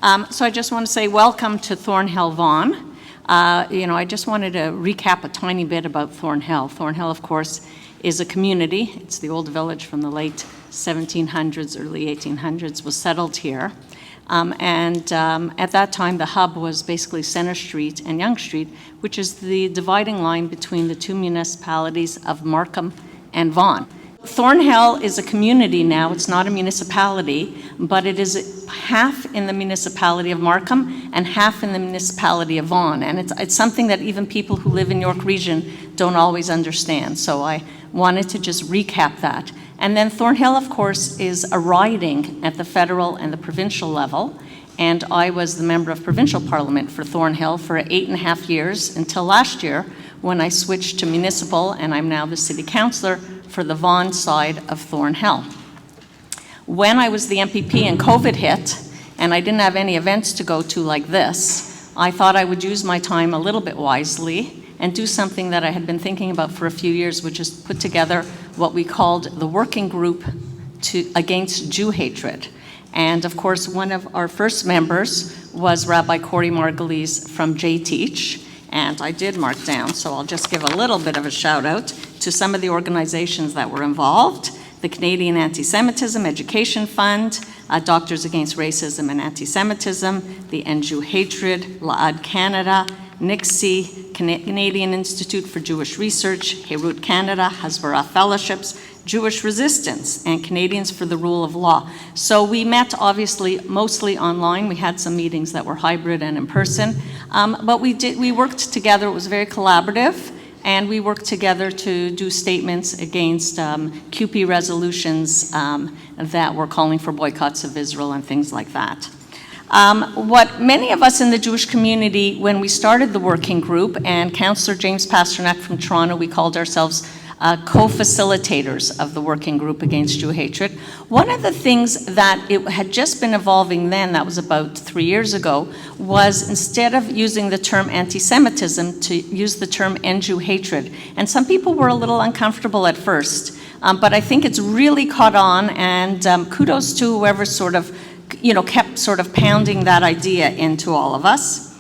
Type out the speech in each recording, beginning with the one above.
So I just want to say welcome to Thornhill, Vaughan. I just wanted to recap a tiny bit about Thornhill. Thornhill, of course, is a community. It's the old village from the late 1700s, early 1800s, was settled here. At that time, the hub was basically Centre Street and Yonge Street, which is the dividing line between the two municipalities of Markham and Vaughan. Thornhill is a community now. It's not a municipality, but it is half in the municipality of Markham and half in the municipality of Vaughan. And it's something that even people who live in York Region don't always understand. So I wanted to just recap that. And then Thornhill, of course, is a riding at the federal and the provincial level. And I was the member of provincial parliament for Thornhill for 8.5 years until last year when I switched to municipal, and I'm now the city councillor for the Vaughan side of Thornhill. When I was the MPP and COVID hit, and I didn't have any events to go to like this, I thought I would use my time a little bit wisely and do something that I had been thinking about for a few years, which is put together what we called the working group against Jew hatred. And of course, one of our first members was Rabbi Corey Margulies from J-Teach, and I did mark down, so I'll just give a little bit of a shout out to some of the organizations that were involved: the Canadian Anti-Semitism Education Fund, Doctors Against Racism and Anti-Semitism, the End Jew Hatred, La'ad Canada, NICSI, Canadian Institute for Jewish Research, Heirut Canada, Hasbara Fellowships, Jewish Resistance, and Canadians for the Rule of Law. So we met, obviously, mostly online. We had some meetings that were hybrid and in person, but we worked together. It was very collaborative, and we worked together to do statements against QP resolutions that were calling for boycotts of Israel and things like that. What many of us in the Jewish community, when we started the working group, and Councillor James Pasternak from Toronto, we called ourselves co-facilitators of the working group against Jew hatred. One of the things that it had just been evolving then, that was about 3 years ago, was instead of using the term anti-Semitism, to use the term End Jew hatred. And some people were a little uncomfortable at first, but I think it's really caught on, and kudos to whoever sort of, kept sort of pounding that idea into all of us.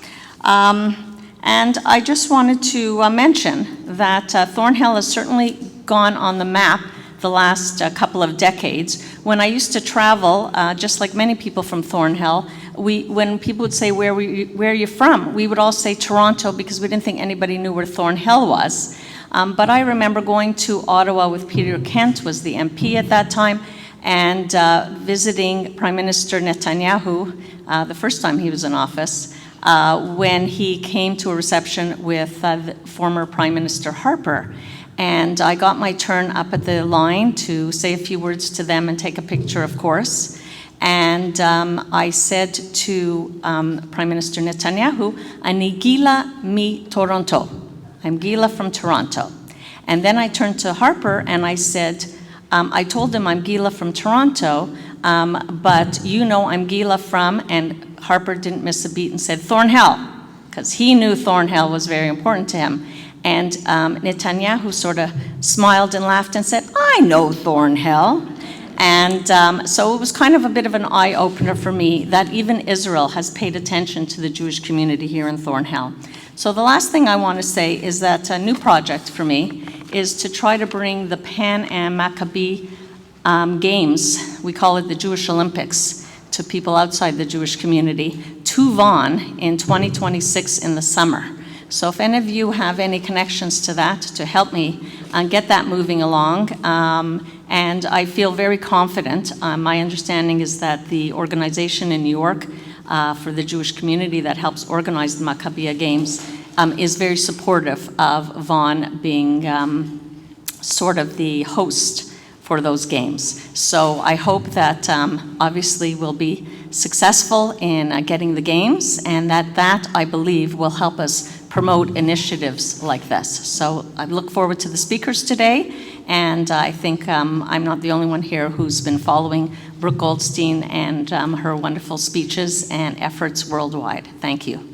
And I just wanted to mention that Thornhill has certainly gone on the map the last couple of decades. When I used to travel, just like many people from Thornhill, when people would say, where are you from? We would all say Toronto because we didn't think anybody knew where Thornhill was. But I remember going to Ottawa with Peter Kent, was the MP at that time, and visiting Prime Minister Netanyahu the first time he was in office, when he came to a reception with the former Prime Minister Harper. And I got my turn up at the line to say a few words to them and take a picture, of course. And I said to Prime Minister Netanyahu, "Ani Gila mi Toronto." I'm Gila from Toronto. And then I turned to Harper and I said, I told him I'm Gila from Toronto, but I'm Gila from, and Harper didn't miss a beat and said Thornhill, because he knew Thornhill was very important to him. And Netanyahu sort of smiled and laughed and said, "I know Thornhill." And so it was kind of a bit of an eye-opener for me that even Israel has paid attention to the Jewish community here in Thornhill. So the last thing I want to say is that a new project for me is to try to bring the Pan Am Maccabi Games, we call it the Jewish Olympics, to people outside the Jewish community, to Vaughan in 2026 in the summer. So if any of you have any connections to that, to help me get that moving along, and I feel very confident. My understanding is that the organization in New York for the Jewish community that helps organize the Maccabi Games is very supportive of Vaughan being sort of the host for those games. So I hope that obviously we'll be successful in getting the games, and that I believe will help us promote initiatives like this. So I look forward to the speakers today, and I think I'm not the only one here who's been following Brooke Goldstein and her wonderful speeches and efforts worldwide. Thank you.